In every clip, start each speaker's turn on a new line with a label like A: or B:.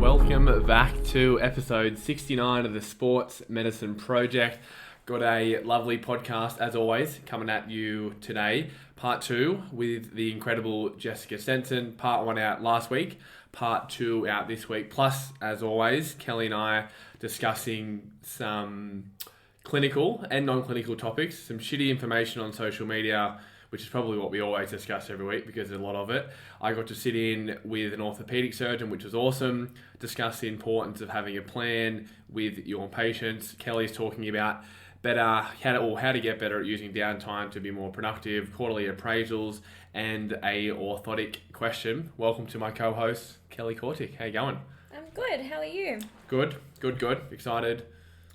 A: Welcome back to episode 69 of the Sports Medicine Project. Got a lovely podcast, as always, coming at you today. Part 2 with the incredible Jessica Stenson. Part 1 out last week. Part 2 out this week. Plus, as always, Kelly and I discussing some clinical and non-clinical topics, some shitty information on social media, which is probably what we always discuss every week because there's a lot of it. I got to sit in with an orthopedic surgeon, which was awesome, discuss the importance of having a plan with your patients. Kelly's talking about how to get better at using downtime to be more productive, quarterly appraisals, and a orthotic question. Welcome to my co-host, Kelly Kortic. How you going?
B: I'm good. How are you?
A: Good. Excited?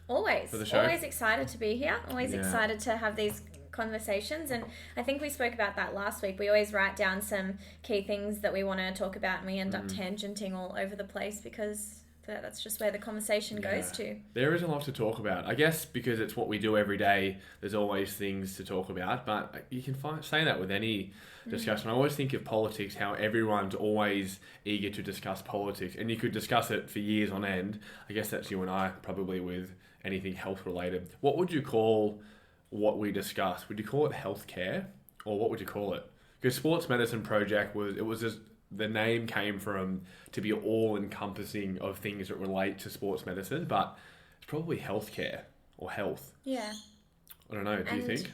B: Always.
A: For the show?
B: Always excited to be here. Always excited to have these conversations, and I think we spoke about that last week. We always write down some key things that we want to talk about, and we end up tangenting all over the place because that's just where the conversation goes to.
A: There is a lot to talk about. I guess because it's what we do every day, there's always things to talk about, but you can say that with any discussion. I always think of politics, how everyone's always eager to discuss politics, and you could discuss it for years on end. I guess that's you and I, probably with anything health related. What would you call what we discuss? Would you call it healthcare, or what would you call it? Because Sports Medicine Project was just, the name came from to be all encompassing of things that relate to sports medicine, but it's probably healthcare or health.
B: Yeah.
A: I don't know. Do you think?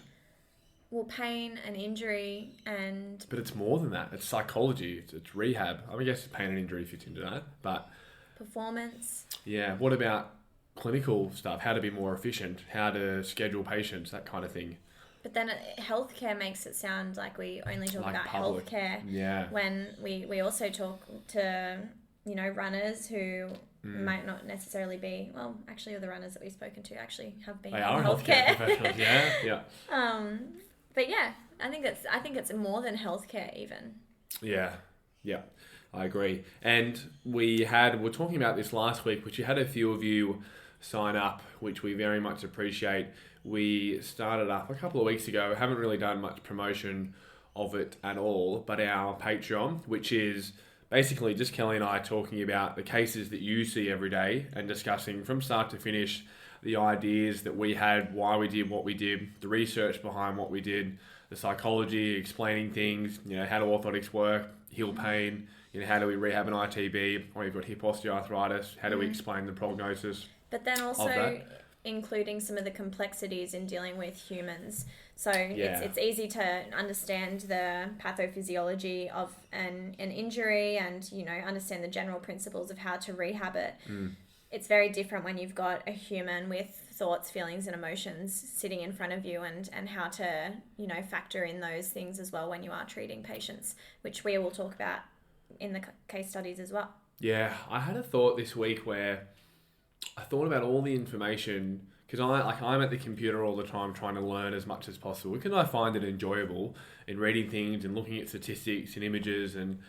B: Well, pain and injury and...
A: But it's more than that. It's psychology. It's rehab. I guess pain and injury fits into that, but...
B: Performance.
A: Yeah. What about clinical stuff? How to be more efficient? How to schedule patients? That kind of thing.
B: But then healthcare makes it sound like we only talk about
A: public.
B: healthcare.
A: Yeah.
B: When we also talk to, runners who might not necessarily be, well, actually all the runners that we've spoken to actually have been in
A: healthcare professionals. Yeah.
B: But yeah, I think it's more than healthcare even.
A: Yeah. I agree. And we're talking about this last week, which you had a few of you sign up, which we very much appreciate. We started up a couple of weeks ago. Haven't really done much promotion of it at all, but our Patreon, which is basically just Kelly and I talking about the cases that you see every day and discussing from start to finish the ideas that we had, why we did what we did, the research behind what we did, the psychology, explaining things, how do orthotics work, heal pain, how do we rehab an ITB, or you've got hip osteoarthritis, how do we explain the prognosis? But then also
B: including some of the complexities in dealing with humans. So it's easy to understand the pathophysiology of an injury and, understand the general principles of how to rehab it. It's very different when you've got a human with thoughts, feelings and emotions sitting in front of you and how to, factor in those things as well when you are treating patients, which we will talk about in the case studies as well.
A: Yeah, I had a thought this week where I thought about all the information, because I'm at the computer all the time trying to learn as much as possible, because I find it enjoyable in reading things and looking at statistics and images and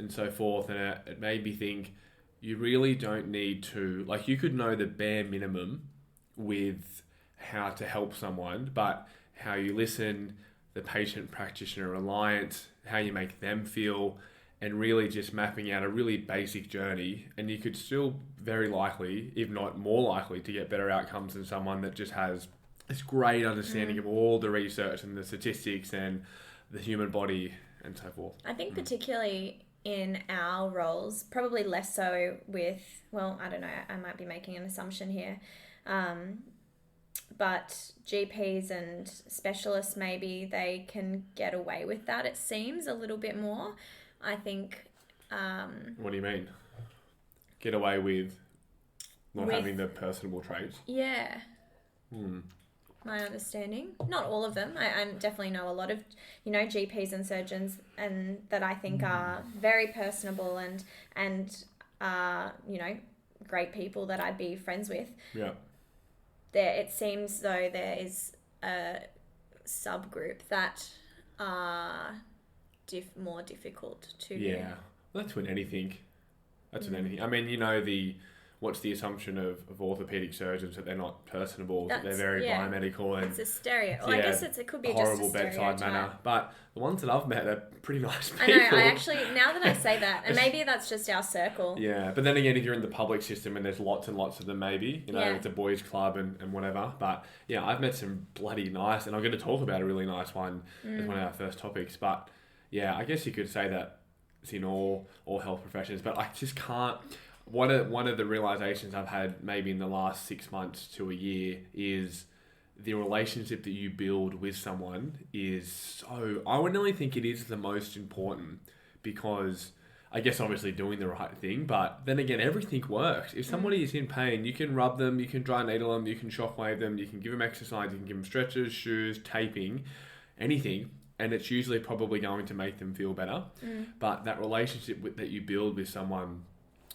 A: so forth, and it made me think you really don't need to, you could know the bare minimum with how to help someone, but how you listen, the patient-practitioner alliance, how you make them feel, and really just mapping out a really basic journey, and you could still very likely, if not more likely, to get better outcomes than someone that just has this great understanding of all the research and the statistics and the human body and so forth.
B: I think particularly in our roles, probably less so with, well, I don't know, I might be making an assumption here, but GPs and specialists, maybe they can get away with that, it seems, a little bit more. I think...
A: what do you mean? Get away with not having the personable traits?
B: Yeah. My understanding. Not all of them. I definitely know a lot of, GPs and surgeons and that I think are very personable and great people that I'd be friends with.
A: Yeah.
B: It seems though there is a subgroup that are... more difficult to...
A: Yeah, that's when anything. I mean, what's the assumption of orthopedic surgeons, that they're not personable, that they're very biomedical, and
B: it's a stereo. Well, I guess it could be
A: horrible
B: just a
A: bedside manner. But the ones that I've met are pretty nice people.
B: I know. I actually, now that I say that, and maybe that's just our circle.
A: Yeah, but then again, if you're in the public system and there's lots and lots of them, maybe it's a boys' club and whatever. But yeah, I've met some bloody nice, and I'm going to talk about a really nice one as one of our first topics. But yeah, I guess you could say that it's in all health professions, but I just can't. One of the realizations I've had maybe in the last 6 months to a year is the relationship that you build with someone is so... I would only think it is the most important, because I guess obviously doing the right thing, but then again, everything works. If somebody is in pain, you can rub them, you can dry needle them, you can shockwave them, you can give them exercise, you can give them stretches, shoes, taping, anything, and it's usually probably going to make them feel better. But that relationship that you build with someone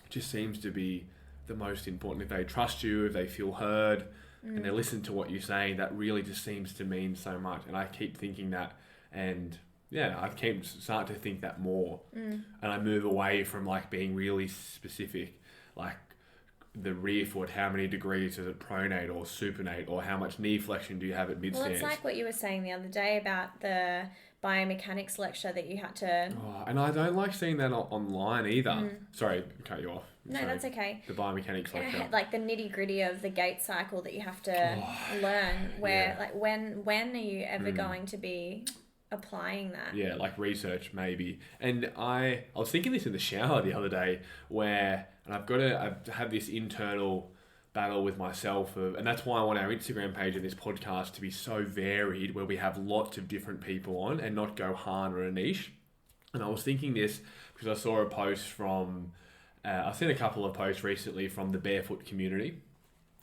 A: just seems to be the most important. If they trust you, if they feel heard, and they listen to what you're saying, that really just seems to mean so much. And I keep thinking that, and yeah, I keep start to think that more. And I move away from like being really specific, like the rear foot, how many degrees is it pronate or supinate, or how much knee flexion do you have at mid stance?
B: Well, it's like what you were saying the other day about the biomechanics lecture that you had to...
A: Oh, and I don't like seeing that online either. Sorry, cut you off.
B: No, that's okay.
A: The biomechanics lecture.
B: Like the nitty gritty of the gait cycle that you have to learn, where like when are you ever going to be applying that? Yeah,
A: like research maybe. And I was thinking this in the shower the other day, where, and I've had this internal battle with myself and that's why I want our Instagram page and this podcast to be so varied, where we have lots of different people on and not go hard on a niche. And I was thinking this because I saw a post from I've seen a couple of posts recently from the barefoot community,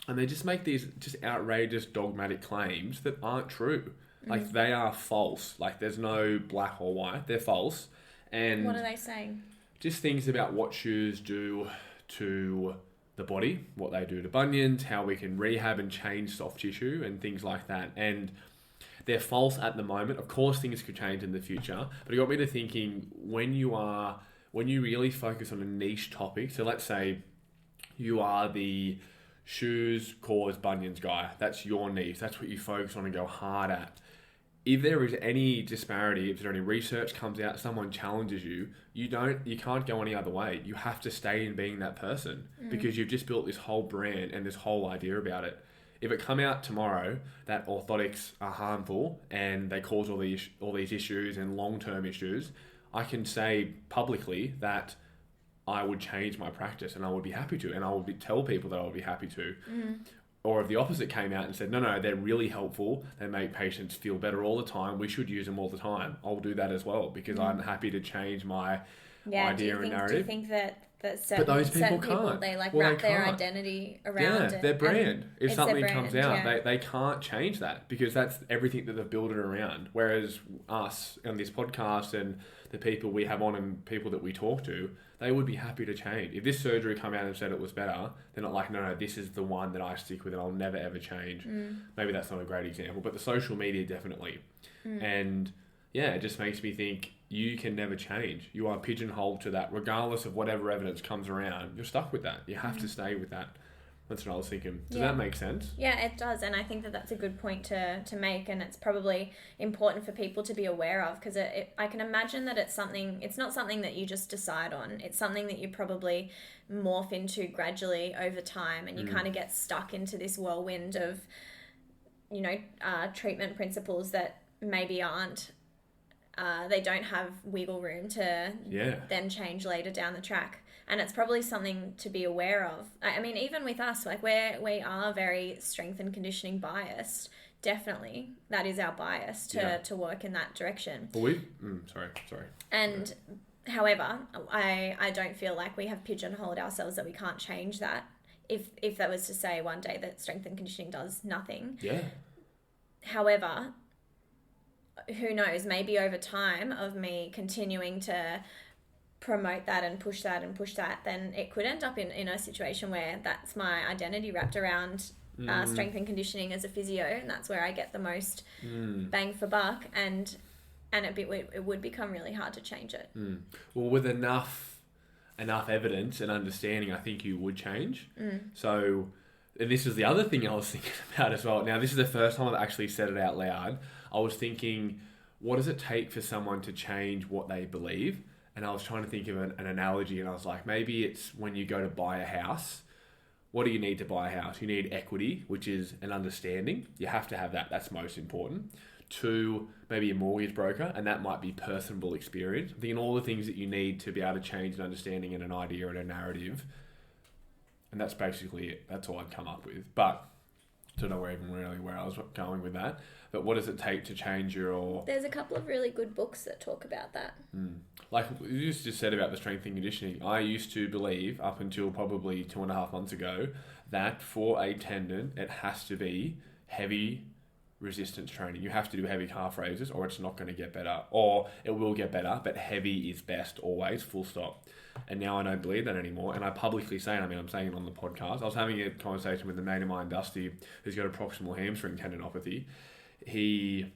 A: and they just make these just outrageous dogmatic claims that aren't true. Like they are false. Like there's no black or white. They're false. And
B: what are they saying? Just
A: things about what shoes do to the body, what they do to bunions, how we can rehab and change soft tissue and things like that. And they're false at the moment. Of course, things could change in the future, but it got me to thinking, when you really focus on a niche topic, so let's say you are the shoes cause bunions guy, that's your niche, that's what you focus on and go hard at. If there is any disparity, if there any research comes out, someone challenges you, you can't go any other way. You have to stay in being that person because you've just built this whole brand and this whole idea about it. If it come out tomorrow that orthotics are harmful and they cause all these issues and long-term issues, I can say publicly that I would change my practice and I would be happy to, and I would tell people that I would be happy to. Or if the opposite came out and said, no, they're really helpful, they make patients feel better all the time, we should use them all the time, I'll do that as well, because I'm happy to change my idea and narrative.
B: Do you think that certain,
A: but those people
B: people
A: can't.
B: They wrap their identity around it?
A: Their brand. If something comes out, they can't change that, because that's everything that they've built it around. Whereas us on this podcast and the people we have on and people that we talk to, they would be happy to change. If this surgery come out and said it was better, they're not like, no, this is the one that I stick with and I'll never ever change. Maybe that's not a great example, but the social media definitely. And yeah, it just makes me think you can never change. You are pigeonholed to that, regardless of whatever evidence comes around. You're stuck with that. You have to stay with that. That's what I was thinking. Does that make sense?
B: Yeah, it does. And I think that that's a good point to make. And it's probably important for people to be aware of, because I can imagine that it's not something that you just decide on. It's something that you probably morph into gradually over time. And you kind of get stuck into this whirlwind of, treatment principles that maybe aren't, they don't have wiggle room to then change later down the track. And it's probably something to be aware of. I mean, even with us, like we are very strength and conditioning biased. Definitely, that is our bias to work in that direction.
A: Well, sorry.
B: And however, I don't feel like we have pigeonholed ourselves that we can't change that. If that was to say one day that strength and conditioning does nothing.
A: Yeah.
B: However, who knows? Maybe over time of me continuing to promote that and push that, then it could end up in a situation where that's my identity wrapped around strength and conditioning as a physio, and that's where I get the most bang for buck, and it would become really hard to change it.
A: Well, with enough enough evidence and understanding, I think you would change. So, and this is the other thing I was thinking about as well. Now, this is the first time I've actually said it out loud. I was thinking, what does it take for someone to change what they believe? And I was trying to think of an analogy, and I was like, maybe it's when you go to buy a house. What do you need to buy a house? You need equity, which is an understanding. You have to have that. That's most important. 2, maybe a mortgage broker, and that might be personable experience. I'm thinking all the things that you need to be able to change an understanding and an idea and a narrative. And that's basically it. That's all I'd come up with. But I don't know where I was going with that. But what does it take to change your...
B: There's a couple of really good books that talk about that.
A: Like you just said about the strength and conditioning, I used to believe up until probably 2.5 months ago that for a tendon, it has to be heavy resistance training. You have to do heavy calf raises or it's not going to get better, or it will get better, but heavy is best always, full stop. And now I don't believe that anymore. And I publicly say, I'm saying it on the podcast. I was having a conversation with a mate of mine, Dusty, who's got a proximal hamstring tendinopathy. Him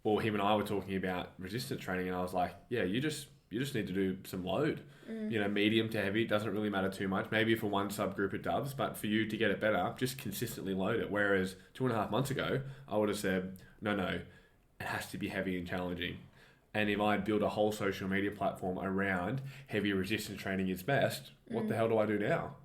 A: and I were talking about resistance training, and I was like, yeah, you just need to do some load. Medium to heavy, it doesn't really matter too much. Maybe for one subgroup it does, but for you to get it better, just consistently load it. Whereas 2.5 months ago, I would have said, no, it has to be heavy and challenging. And if I build a whole social media platform around heavy resistance training is best, what the hell do I do now?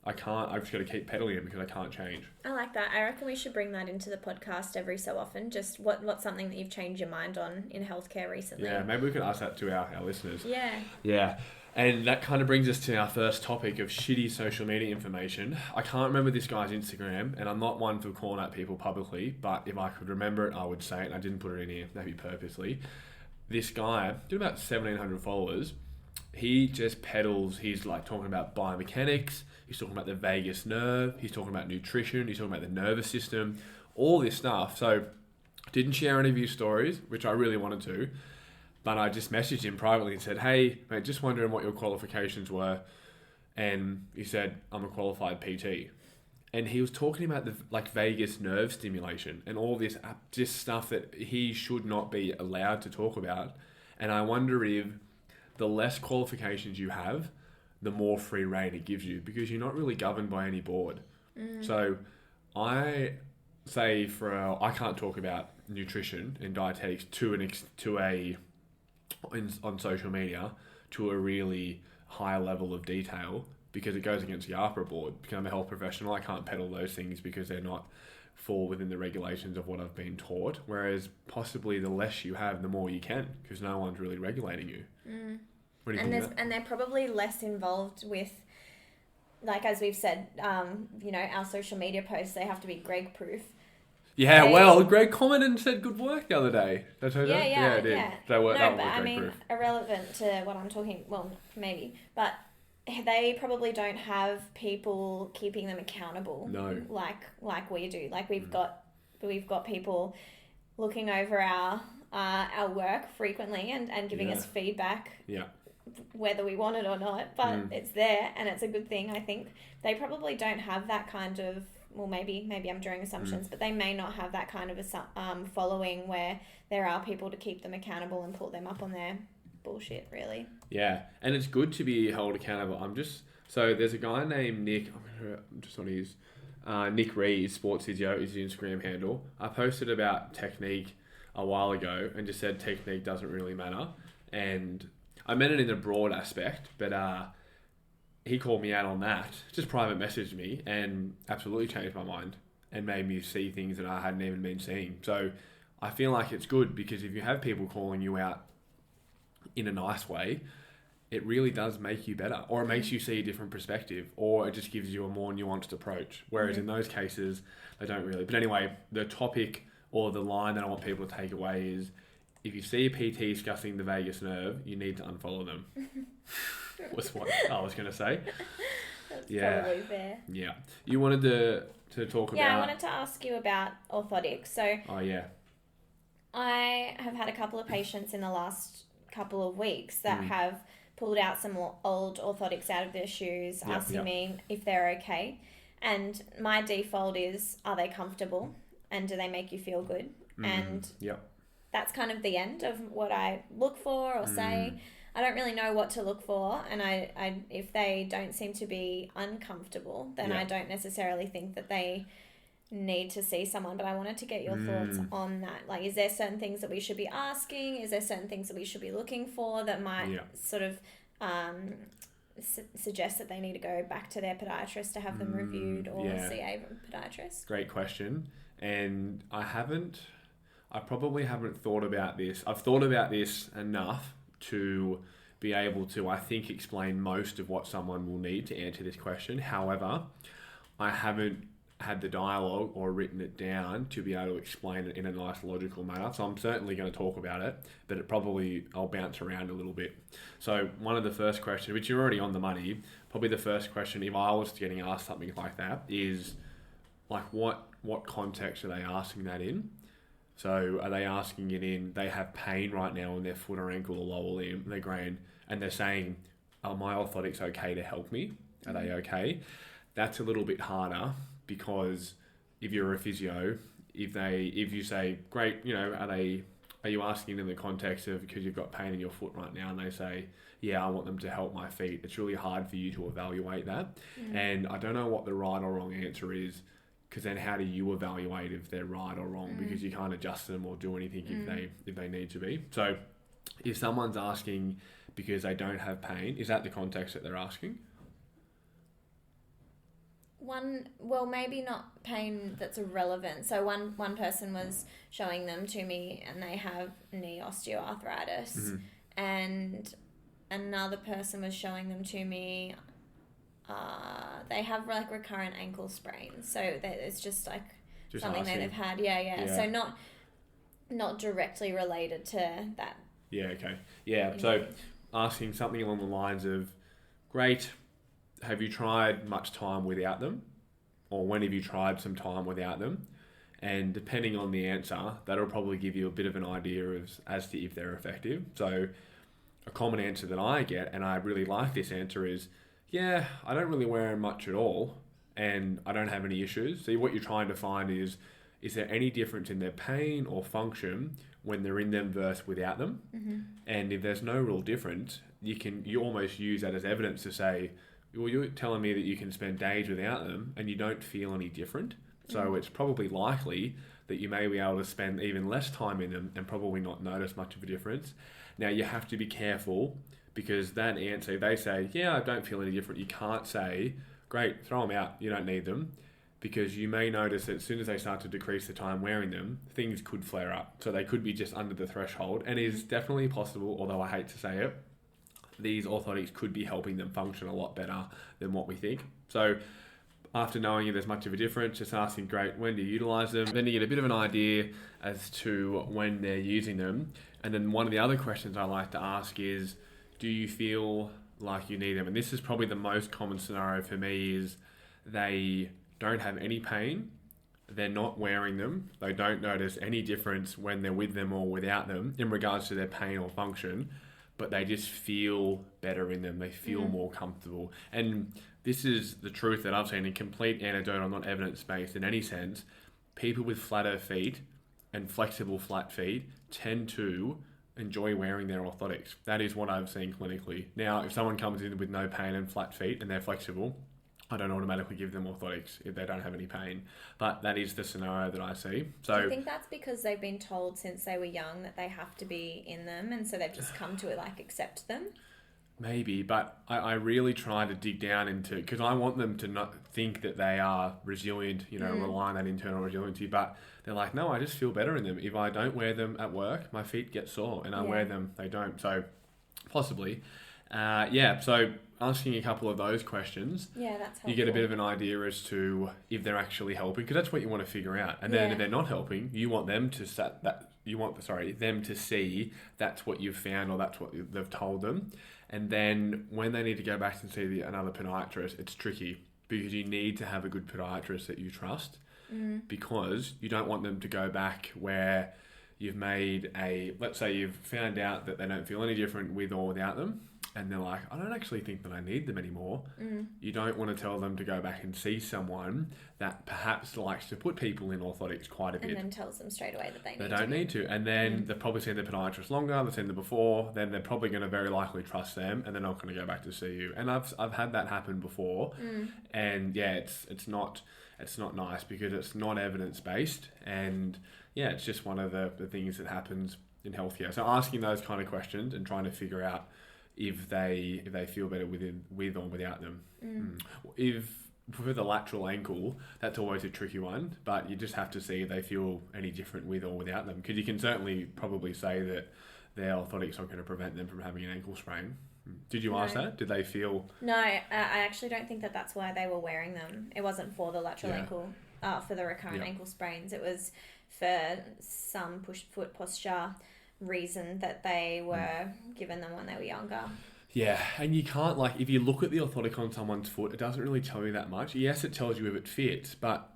A: I can't. I've just got to keep pedaling it because I can't change.
B: I like that. I reckon we should bring that into the podcast every so often. Just what's something that you've changed your mind on in healthcare recently?
A: Yeah, maybe we can ask that to our listeners.
B: Yeah.
A: Yeah. And that kind of brings us to our first topic of shitty social media information. I can't remember this guy's Instagram, and I'm not one for calling out people publicly, but if I could remember it, I would say it, and I didn't put it in here, maybe purposely. This guy, did about 1,700 followers. He just peddles, he's like talking about biomechanics, he's talking about the vagus nerve, he's talking about nutrition, he's talking about the nervous system, all this stuff. So didn't share any of his stories, which I really wanted to, but I just messaged him privately and said, hey, mate, just wondering what your qualifications were. And he said, I'm a qualified PT. And he was talking about the vagus nerve stimulation and all this just stuff that he should not be allowed to talk about. And I wonder if the less qualifications you have, the more free rein it gives you, because you're not really governed by any board. So I say I can't talk about nutrition and dietetics on social media to a really high level of detail, because it goes against the AHPRA board. Because I'm a health professional, I can't peddle those things because they're not fall within the regulations of what I've been taught. Whereas possibly the less you have, the more you can, because no one's really regulating you. What do you think?
B: And they're probably less involved with, like as we've said, our social media posts, they have to be Greg proof.
A: Yeah, Greg commented and said good work the other day. Did I tell you that?
B: Yeah,
A: I did.
B: yeah.
A: That was
B: I
A: Greg
B: mean,
A: proof.
B: irrelevant to what I'm talking, well, maybe, but they probably don't have people keeping them accountable.
A: No.
B: Like we do. Like we've got people looking over our work frequently and giving us feedback.
A: Yeah.
B: Whether we want it or not, but it's there and it's a good thing. I think they probably don't have that kind of, well, maybe I'm drawing assumptions, but they may not have that kind of a following where there are people to keep them accountable and pull them up on their bullshit, really.
A: Yeah, and it's good to be held accountable. So there's a guy named Nick, I'm just on his, Nick Rees, Sports Physio, is his Instagram handle. I posted about technique a while ago and just said technique doesn't really matter. And I meant it in a broad aspect, but he called me out on that, just private messaged me, and absolutely changed my mind and made me see things that I hadn't even been seeing. So I feel like it's good, because if you have people calling you out in a nice way, it really does make you better, or it makes you see a different perspective, or it just gives you a more nuanced approach. Whereas in those cases, they don't really. But anyway, the topic or the line that I want people to take away is, if you see a PT discussing the vagus nerve, you need to unfollow them. Was what I was going to say.
B: That's probably fair.
A: Yeah. You wanted to talk about...
B: Yeah, I wanted to ask you about orthotics. So...
A: Oh, yeah.
B: I have had a couple of patients in the last couple of weeks that have pulled out some old orthotics out of their shoes, asking me if they're okay. And my default is, are they comfortable? And do they make you feel good? And... that's kind of the end of what I look for or say. I don't really know what to look for, and I if they don't seem to be uncomfortable, then I don't necessarily think that they need to see someone. But I wanted to get your thoughts on that. Like, is there certain things that we should be asking? Is there certain things that we should be looking for that might sort of suggest that they need to go back to their podiatrist to have them reviewed or see a podiatrist?
A: Great question. And I probably haven't thought about this. I've thought about this enough to be able to, I think, explain most of what someone will need to answer this question. However, I haven't had the dialogue or written it down to be able to explain it in a nice logical manner. So I'm certainly going to talk about it, but I'll bounce around a little bit. So one of the first questions, which you're already on the money, probably the first question, if I was getting asked something like that, is like, what context are they asking that in? So are they asking it in, they have pain right now in their foot or ankle or lower limb, their groin, and they're saying, are my orthotics okay to help me? Are they okay? That's a little bit harder, because if you're a physio, if you say, great, are you asking in the context of because you've got pain in your foot right now, and they say, yeah, I want them to help my feet, it's really hard for you to evaluate that. And I don't know what the right or wrong answer is, because then how do you evaluate if they're right or wrong? Because you can't adjust them or do anything if they need to be. So if someone's asking because they don't have pain, is that the context that they're asking?
B: Maybe not pain that's irrelevant. So one person was showing them to me, and they have knee osteoarthritis, and another person was showing them to me. They have like recurrent ankle sprains, so it's just like something that they've had. Yeah. So not directly related to that.
A: Yeah. Okay. Yeah. So asking something along the lines of, great, have you tried much time without them? Or when have you tried some time without them? And depending on the answer, that'll probably give you a bit of an idea as to if they're effective. So a common answer that I get, and I really like this answer, is, yeah, I don't really wear them much at all, and I don't have any issues. So what you're trying to find is there any difference in their pain or function when they're in them versus without them? And if there's no real difference, you almost use that as evidence to say, well, you're telling me that you can spend days without them and you don't feel any different. So it's probably likely that you may be able to spend even less time in them and probably not notice much of a difference. Now, you have to be careful, because that answer, if they say, yeah, I don't feel any different, you can't say, great, throw them out, you don't need them, because you may notice that as soon as they start to decrease the time wearing them, things could flare up. So they could be just under the threshold, and it is definitely possible, although I hate to say it, these orthotics could be helping them function a lot better than what we think. So after knowing if there's much of a difference, just asking, great, when do you utilize them? Then you get a bit of an idea as to when they're using them. And then one of the other questions I like to ask is, do you feel like you need them? And this is probably the most common scenario for me, is they don't have any pain, they're not wearing them, they don't notice any difference when they're with them or without them in regards to their pain or function, but they just feel better in them, they feel more comfortable. And this is the truth that I've seen in complete anecdotal, not evidence-based in any sense. People with flatter feet and flexible flat feet tend to enjoy wearing their orthotics. That is what I've seen clinically. Now, if someone comes in with no pain and flat feet and they're flexible, I don't automatically give them orthotics if they don't have any pain. But that is the scenario that I see. So
B: do you think that's because they've been told since they were young that they have to be in them, and so they've just come to accept them?
A: Maybe, but I really try to dig down into, because I want them to not think that they are resilient, rely on that internal resiliency, but they're like, no, I just feel better in them. If I don't wear them at work, my feet get sore, and I wear them, they don't. So possibly. So asking a couple of those questions,
B: that's helpful.
A: You get a bit of an idea as to if they're actually helping, because that's what you want to figure out. And then if they're not helping, you want them to them to see that's what you've found, or that's what they've told them. And then when they need to go back and see another podiatrist, it's tricky, because you need to have a good podiatrist that you trust, because you don't want them to go back where you've made let's say you've found out that they don't feel any different with or without them, and they're like, I don't actually think that I need them anymore. You don't want to tell them to go back and see someone that perhaps likes to put people in orthotics quite a bit.
B: And then tells them straight away that they
A: don't need to. And then they've probably seen the podiatrist longer, they've seen them before, then they're probably going to very likely trust them, and they're not going to go back to see you. And I've had that happen before. And yeah, it's not nice because it's not evidence-based, and yeah, it's just one of the things that happens in healthcare. So asking those kind of questions and trying to figure out if they feel better with or without them. If for the lateral ankle, that's always a tricky one, but you just have to see if they feel any different with or without them, because you can certainly probably say that their orthotics aren't going to prevent them from having an ankle sprain. Did you ask that? Did they feel...
B: No, I actually don't think that's why they were wearing them. It wasn't for the lateral ankle, for the recurrent ankle sprains. It was for some foot posture reason that they were given them when they were younger.
A: Yeah, and you can't, like, if you look at the orthotic on someone's foot, it doesn't really tell you that much. Yes, it tells you if it fits, but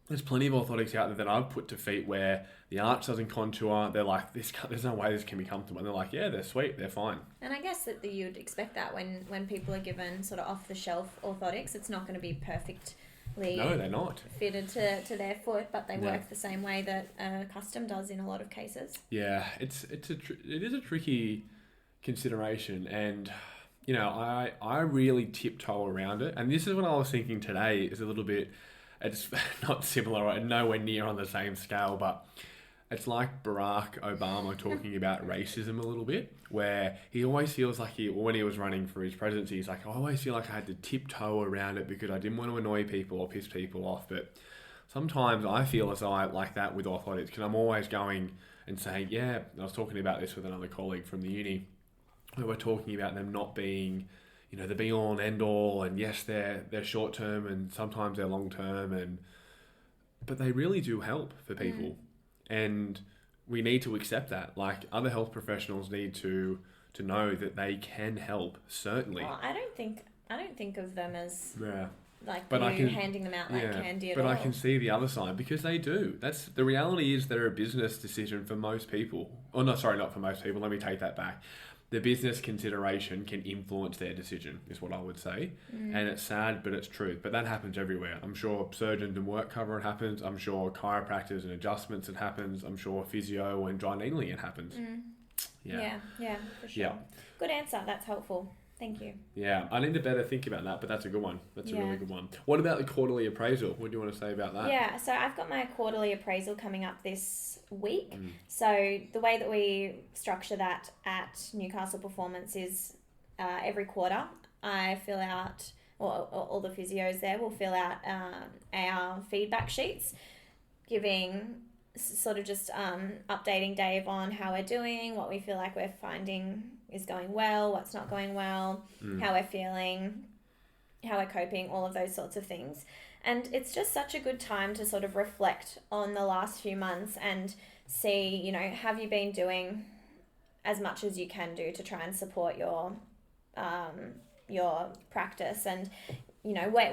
A: there's plenty of orthotics out there that I've put to feet where the arch doesn't contour. They're like, there's no way this can be comfortable. And they're like, yeah, they're sweet, they're fine.
B: And I guess that you'd expect that when people are given sort of off-the-shelf orthotics. It's not going to be perfectly
A: no, they're not
B: fitted to their foot, but they work the same way that custom does in a lot of cases.
A: Yeah, it is a tricky consideration, and you know, I really tiptoe around it. And this is what I was thinking today is a little bit, it's not similar or nowhere near on the same scale, but it's like Barack Obama talking about racism a little bit, where he always feels like when he was running for his presidency, he's like, I always feel like I had to tiptoe around it because I didn't want to annoy people or piss people off. But sometimes I feel as though I like that with orthotics, because I'm always going and saying, yeah, I was talking about this with another colleague from the uni, where we're talking about them not being, you know, the be all and end all, and yes, they're short term and sometimes they're long term, but they really do help for people, and we need to accept that. Like, other health professionals need to know that they can help. Certainly.
B: Well, I don't think of them as like handing them out like candy at all.
A: But I can see the other side, because they do. That's the reality. Is they're a business decision for most people. Oh no, sorry, not for most people. Let me take that back. The business consideration can influence their decision, is what I would say. And it's sad, but it's true. But that happens everywhere. I'm sure surgeons and work cover, it happens. I'm sure chiropractors and adjustments, it happens. I'm sure physio and dry needling, it happens.
B: Yeah, for sure. Yeah. Good answer. That's helpful. Thank you.
A: Yeah, I need to better think about that, but that's a good one. That's a really good one. What about the quarterly appraisal? What do you want to say about that?
B: Yeah, so I've got my quarterly appraisal coming up this week. So the way that we structure that at Newcastle Performance is every quarter I fill out, or all the physios there will fill out our feedback sheets, giving sort of just updating Dave on how we're doing, what we feel like we're finding is going well, what's not going well, how we're feeling, how we're coping, all of those sorts of things. And it's just such a good time to sort of reflect on the last few months and see, you know, have you been doing as much as you can do to try and support your practice, and, you know, where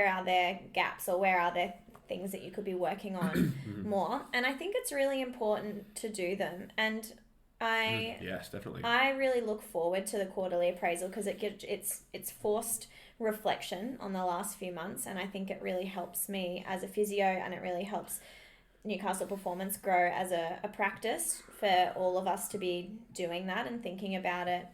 B: are there gaps, or where are there things that you could be working on more. And I think it's really important to do them. And
A: yes, definitely.
B: I really look forward to the quarterly appraisal, because it's forced reflection on the last few months, and I think it really helps me as a physio, and it really helps Newcastle Performance grow as a practice for all of us to be doing that and thinking about it,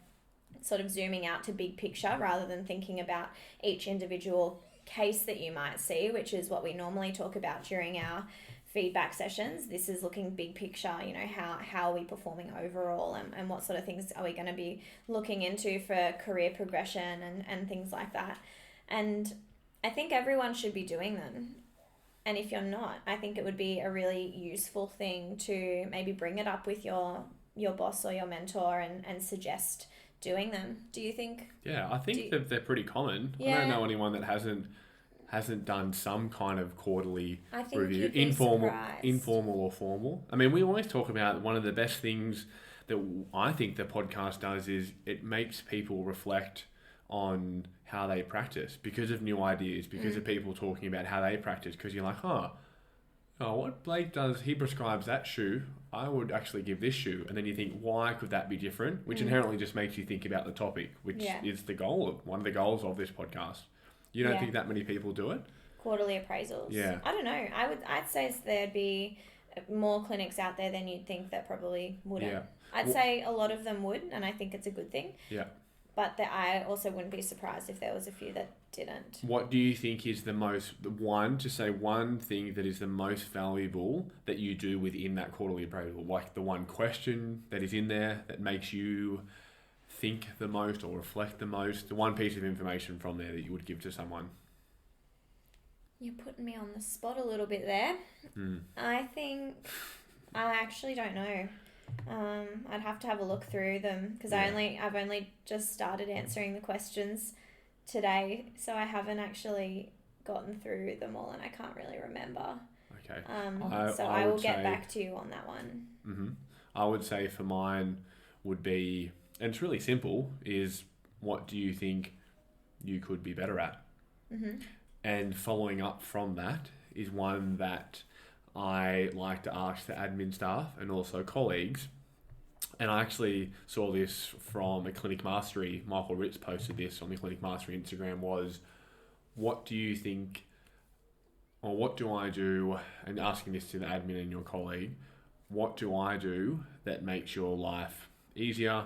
B: sort of zooming out to big picture rather than thinking about each individual case that you might see, which is what we normally talk about during our feedback sessions. This is looking big picture, you know, how are we performing overall, and what sort of things are we going to be looking into for career progression and things like that. And I think everyone should be doing them. And if you're not, I think it would be a really useful thing to maybe bring it up with your boss or your mentor and suggest doing them. Do you think?
A: Yeah, I think that they're pretty common. Yeah. I don't know anyone that hasn't done some kind of quarterly review, informal or formal. I mean, we always talk about one of the best things that I think the podcast does is it makes people reflect on how they practice because of new ideas, because of people talking about how they practice, because you're like, oh, what Blake does, he prescribes that shoe. I would actually give this shoe. And then you think, why could that be different? Which inherently just makes you think about the topic, which is one of the goals of this podcast. You don't think that many people do it?
B: Quarterly appraisals.
A: Yeah.
B: I don't know. I'd say there'd be more clinics out there than you'd think that probably wouldn't. Yeah. I'd say a lot of them would, and I think it's a good thing.
A: Yeah.
B: But I also wouldn't be surprised if there was a few that didn't.
A: What do you think is one thing that is the most valuable that you do within that quarterly appraisal? Like the one question that is in there that makes you think the most or reflect the most? The one piece of information from there that you would give to someone?
B: You're putting me on the spot a little bit there. I actually don't know. I'd have to have a look through them because I've only just started answering the questions today, so I haven't actually gotten through them all and I can't really remember.
A: Okay.
B: I will get back to you on that one.
A: Mm-hmm. I would say for mine would be, and it's really simple, is what do you think you could be better at? Mm-hmm. And following up from that is one that I like to ask the admin staff and also colleagues. And I actually saw this from a Clinic Mastery. Michael Ritz posted this on the Clinic Mastery Instagram, was what do you think, or what do I do, and asking this to the admin and your colleague, what do I do that makes your life easier,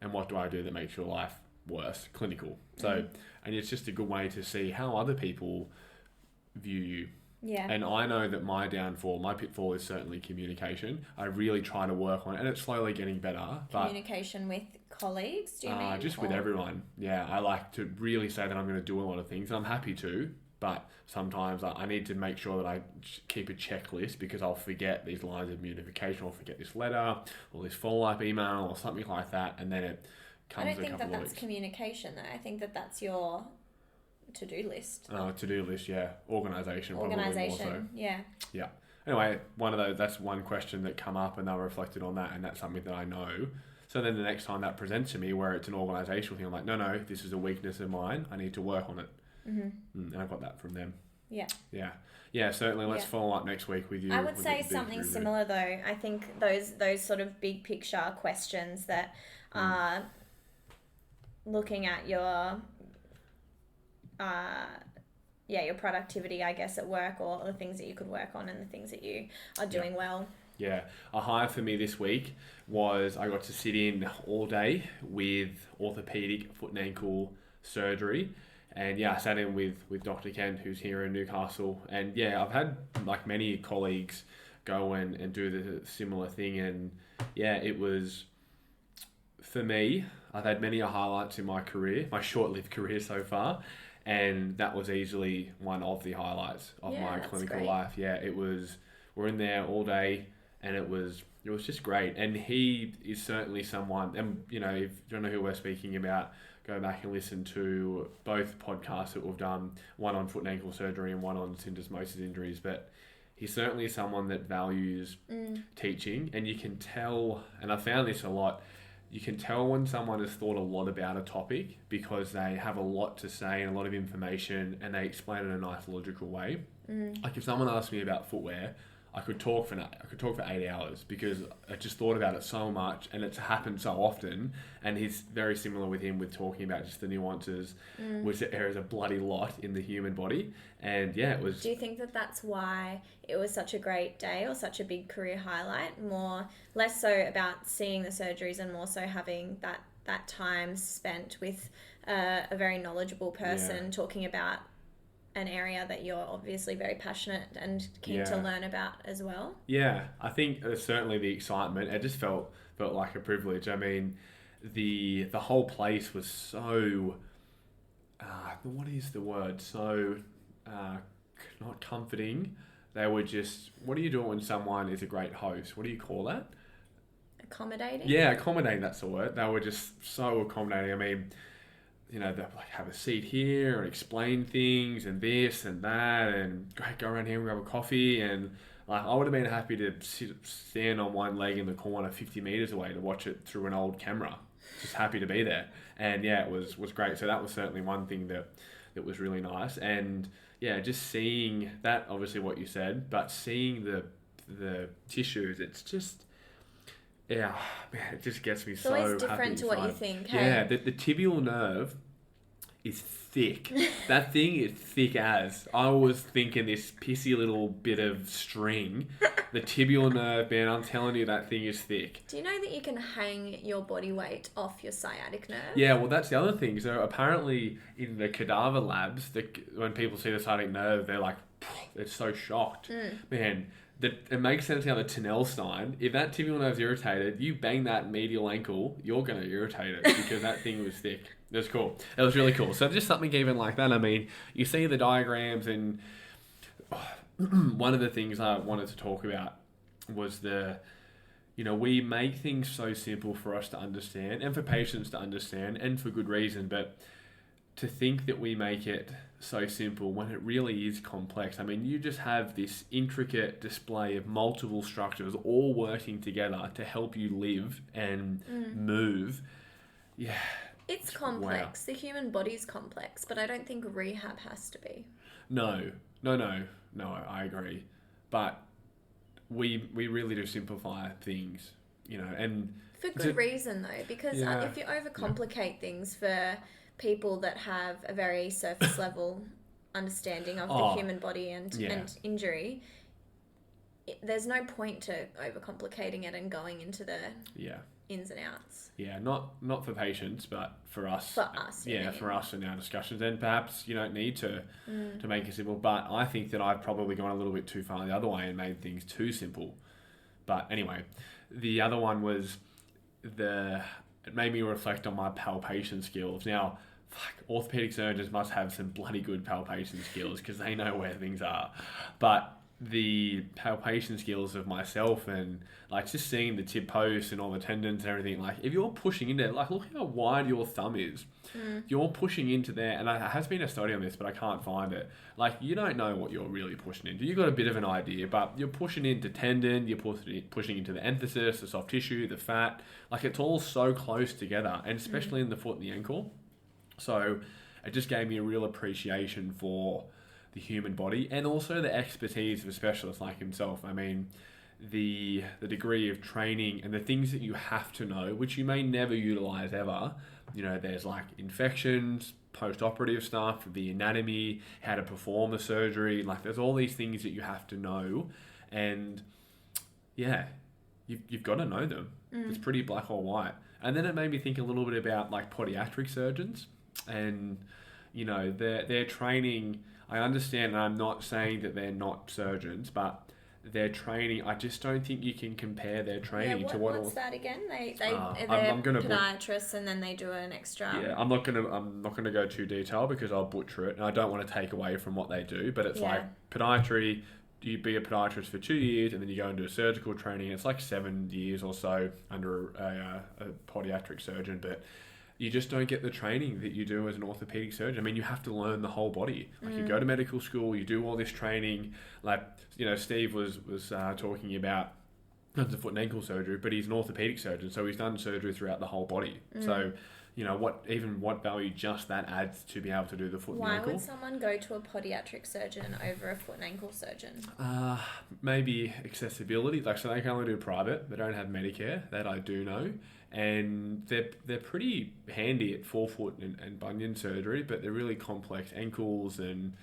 A: and what do I do that makes your life worse, clinical? So, and it's just a good way to see how other people view you.
B: Yeah.
A: And I know that my pitfall is certainly communication. I really try to work on it, and it's slowly getting better.
B: Communication with colleagues, do you mean?
A: Just with everyone. Yeah, I like to really say that I'm going to do a lot of things, and I'm happy to, but sometimes I need to make sure that I keep a checklist because I'll forget these lines of communication, I'll forget this letter, or this follow-up email, or something like that, and then it comes a couple of weeks.
B: I don't think that's communication, though. I think that's your to-do list.
A: To-do list, yeah. Organisation, probably more so.
B: Yeah.
A: Yeah. Anyway, that's one question that come up and they reflected on that, and that's something that I know. So then the next time that presents to me where it's an organisational thing, I'm like, no, this is a weakness of mine. I need to work on it. Mm-hmm. And I got that from them.
B: Yeah.
A: Yeah. Yeah, certainly. Let's follow up next week with you.
B: I would say something similar though. I think those sort of big picture questions that are looking at your your productivity, I guess, at work, or the things that you could work on and the things that you are doing well.
A: Yeah. A high for me this week was I got to sit in all day with orthopedic foot and ankle surgery. And I sat in with Dr. Ken, who's here in Newcastle. And I've had like many colleagues go and do the similar thing. And it was, for me, I've had many highlights in my career, my short-lived career so far. And that was easily one of the highlights of my clinical life. Yeah, we're in there all day, and it was just great. And he is certainly someone, and if you don't know who we're speaking about, go back and listen to both podcasts that we've done, one on foot and ankle surgery and one on syndesmosis injuries. But he's certainly someone that values teaching, and you can tell, and I found this a lot, you can tell when someone has thought a lot about a topic because they have a lot to say and a lot of information, and they explain it in a nice logical way. Like if someone asked me about footwear, I could talk for 8 hours because I just thought about it so much, and it's happened so often. And he's very similar with him with talking about just the nuances, which there is a bloody lot in the human body. And it was.
B: Do you think that that's why it was such a great day or such a big career highlight? Less so about seeing the surgeries and more so having that time spent with a very knowledgeable person talking about an area that you're obviously very passionate and keen to learn about as well. Yeah,
A: I think certainly the excitement, it just felt like a privilege. I mean, the whole place was so, what is the word? So, not comforting. They were just, what do you do when someone is a great host? What do you call that?
B: Accommodating?
A: Yeah, accommodating, that's the word. They were just so accommodating. I mean, they like have a seat here and explain things and this and that and go around here and grab a coffee, and like I would have been happy to stand on one leg in the corner 50 meters away to watch it through an old camera. Just happy to be there. And yeah, it was great. So that was certainly one thing that was really nice. And yeah, just seeing that, obviously what you said, but seeing the tissues, it's just, yeah, man, it just gets me
B: it's
A: so happy.
B: It's always different to what you think.
A: Yeah, the tibial nerve is thick. That thing is thick as. I was thinking this pissy little bit of string. The tibial nerve, man, I'm telling you, that thing is thick.
B: Do you know that you can hang your body weight off your sciatic nerve?
A: Yeah, well, that's the other thing. So apparently in the cadaver labs, when people see the sciatic nerve, they're like, they're so shocked. Man, it makes sense now, the Tunnelstein, if that tibial nerve's irritated, you bang that medial ankle, you're going to irritate it because that thing was thick. It was cool. It was really cool. So just something even like that. I mean, you see the diagrams, and one of the things I wanted to talk about was we make things so simple for us to understand and for patients to understand, and for good reason, but to think that we make it so simple when it really is complex. I mean, you just have this intricate display of multiple structures all working together to help you live and move. Yeah.
B: It's complex. Wow. The human body's complex, but I don't think rehab has to be.
A: No, I agree. But we really do simplify things, and...
B: For good reason, though, because if you overcomplicate things for people that have a very surface level understanding of the human body and injury, there's no point to overcomplicating it and going into the ins and outs.
A: Yeah, not for patients, but for us.
B: For us.
A: Yeah, for us in our discussions. And perhaps you don't need to make it simple, but I think that I've probably gone a little bit too far the other way and made things too simple. But anyway, the other one was it made me reflect on my palpation skills. Now, orthopedic surgeons must have some bloody good palpation skills because they know where things are. But the palpation skills of myself and just seeing the tib post and all the tendons and everything, if you're pushing into it, look how wide your thumb is. You're pushing into there, and there has been a study on this, but I can't find it. You don't know what you're really pushing into. You've got a bit of an idea, but you're pushing into tendon, you're pushing into the enthesis, the soft tissue, the fat. It's all so close together, and especially in the foot and the ankle. So it just gave me a real appreciation for the human body, and also the expertise of a specialist like himself. I mean, the degree of training and the things that you have to know, which you may never utilize ever. There's infections, post-operative stuff, the anatomy, how to perform the surgery. There's all these things that you have to know, and yeah, you've got to know them. It's pretty black or white. And then it made me think a little bit about podiatric surgeons and their training. I understand, and I'm not saying that they're not surgeons, but their training, I just don't think you can compare their training to what's
B: that again? They're podiatrists, and then they do an extra.
A: Yeah, I'm not gonna go too detailed because I'll butcher it, and I don't want to take away from what they do. But it's podiatry. You be a podiatrist for 2 years, and then you go into a surgical training. It's 7 years or so under a podiatric surgeon, but you just don't get the training that you do as an orthopedic surgeon. I mean, you have to learn the whole body. You go to medical school, you do all this training. Steve was talking about not the foot and ankle surgery, but he's an orthopedic surgeon, so he's done surgery throughout the whole body. So, what value just that adds to be able to do the foot and ankle.
B: Why would someone go to a podiatric surgeon over a foot and ankle surgeon?
A: Maybe accessibility. So they can only do private. They don't have Medicare. That I do know. And they're pretty handy at forefoot and bunion surgery, but they're really complex ankles and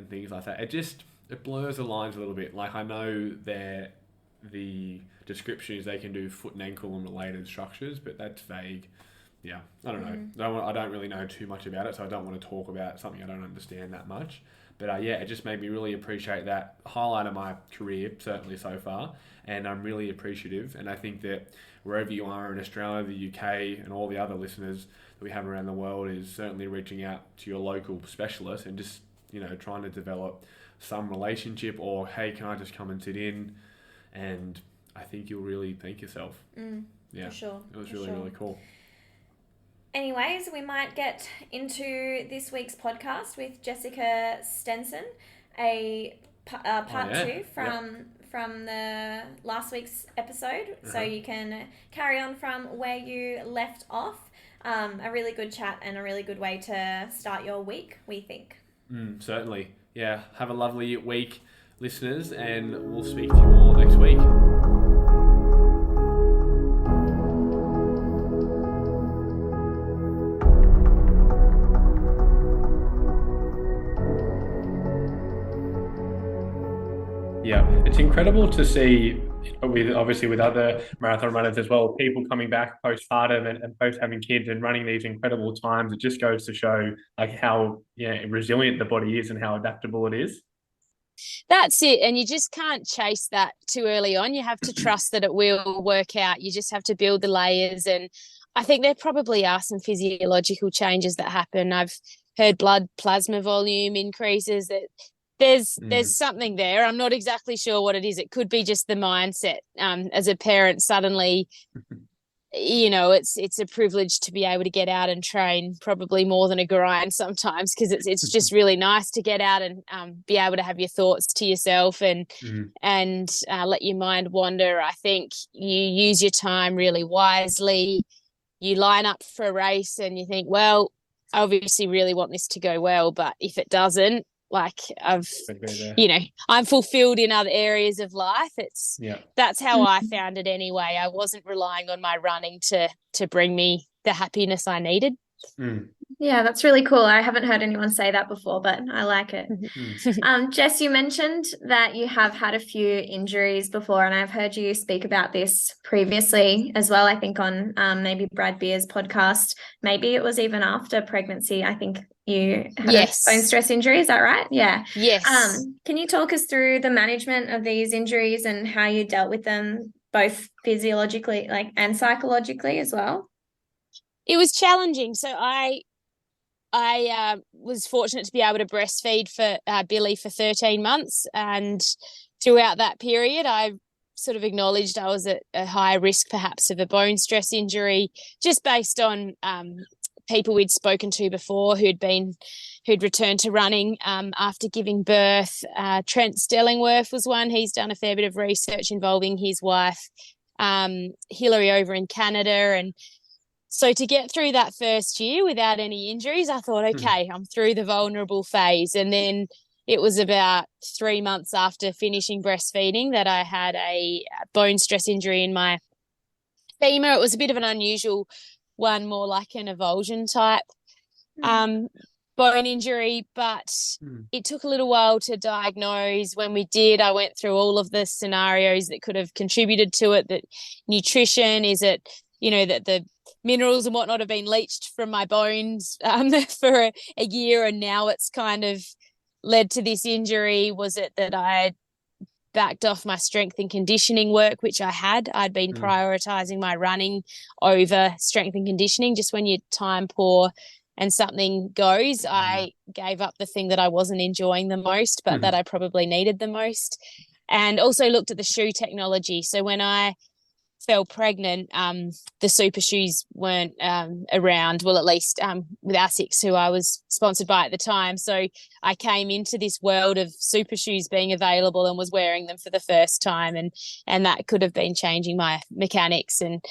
A: things like that. It blurs the lines a little bit. I know the description is they can do foot and ankle and related structures, but that's vague. Yeah, I don't know. I don't really know too much about it, so I don't want to talk about something I don't understand that much. But it just made me really appreciate that highlight of my career, certainly so far, and I'm really appreciative. And I think that wherever you are in Australia, the UK, and all the other listeners that we have around the world is certainly reaching out to your local specialist and just, trying to develop some relationship, or, hey, can I just come and sit in? And I think you'll really thank yourself. Yeah,
B: for sure.
A: It was really cool.
B: Anyways, we might get into this week's podcast with Jessica Stenson, a part 2 from the last week's episode. So you can carry on from where you left off. a really good chat and a really good way to start your week, we think.
A: Certainly. Yeah. Have a lovely week, listeners, and we'll speak to you all next week. Yeah, it's incredible to see, with other marathon runners as well, people coming back postpartum and post having kids and running these incredible times. It just goes to show like how resilient the body is and how adaptable it is.
C: That's it. And you just can't chase that too early on. You have to trust that it will work out. You just have to build the layers. And I think there probably are some physiological changes that happen. I've heard blood plasma volume increases, that there's something there. I'm not exactly sure what it is. It could be just the mindset. As a parent, suddenly, it's a privilege to be able to get out and train, probably more than a grind sometimes, because it's just really nice to get out and be able to have your thoughts to yourself and let your mind wander. I think you use your time really wisely. You line up for a race and you think, well, I obviously really want this to go well, but if it doesn't, like I'm fulfilled in other areas of life. That's how I found it anyway. I wasn't relying on my running to bring me the happiness I needed.
B: Yeah, that's really cool. I haven't heard anyone say that before, but I like it. Jess, you mentioned that you have had a few injuries before, and I've heard you speak about this previously as well, I think on maybe Brad Beer's podcast. Maybe it was even after pregnancy. I think you had a bone stress injury. Is that right? Yeah.
C: Yes.
B: Can you talk us through the management of these injuries and how you dealt with them, both physiologically and psychologically as well?
C: It was challenging. So I was fortunate to be able to breastfeed for Billy for 13 months. And throughout that period, I sort of acknowledged I was at a high risk perhaps of a bone stress injury, just based on people we'd spoken to before who'd returned to running after giving birth. Trent Stellingworth was one. He's done a fair bit of research involving his wife, Hillary, over in Canada. And so to get through that first year without any injuries, I thought, okay, I'm through the vulnerable phase. And then it was about 3 months after finishing breastfeeding that I had a bone stress injury in my femur. It was a bit of an unusual one, more like an avulsion type bone injury, but it took a little while to diagnose. When we did, I went through all of the scenarios that could have contributed to it. That nutrition, is it, that the minerals and whatnot have been leached from my bones for a year, and now it's kind of led to this injury? Was it that I backed off my strength and conditioning work, which I'd been prioritizing my running over strength and conditioning? Just when you're time poor and something goes, I gave up the thing that I wasn't enjoying the most, but that I probably needed the most. And also looked at the shoe technology. So when I fell pregnant, the super shoes weren't around, well, at least with ASICS, who I was sponsored by at the time. So I came into this world of super shoes being available and was wearing them for the first time, and that could have been changing my mechanics. And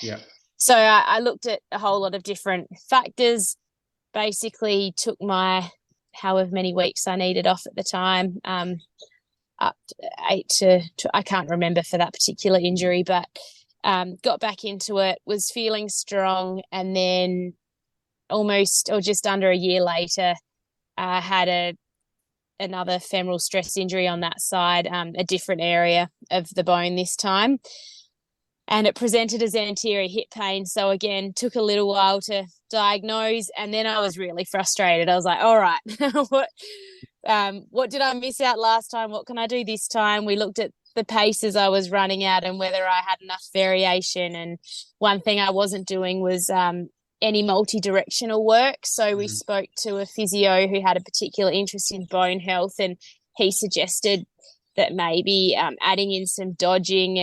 C: so I looked at a whole lot of different factors, basically took my however many weeks I needed off at the time, up to 8 to I can't remember for that particular injury, but got back into it, was feeling strong, and then almost or just under a year later, I had another femoral stress injury on that side, a different area of the bone this time, and it presented as anterior hip pain. So again, took a little while to diagnose, and then I was really frustrated. I was like, all right, what did I miss out last time? What can I do this time? We looked at the paces I was running at and whether I had enough variation. And one thing I wasn't doing was any multi-directional work. So we spoke to a physio who had a particular interest in bone health, and he suggested that maybe adding in some dodging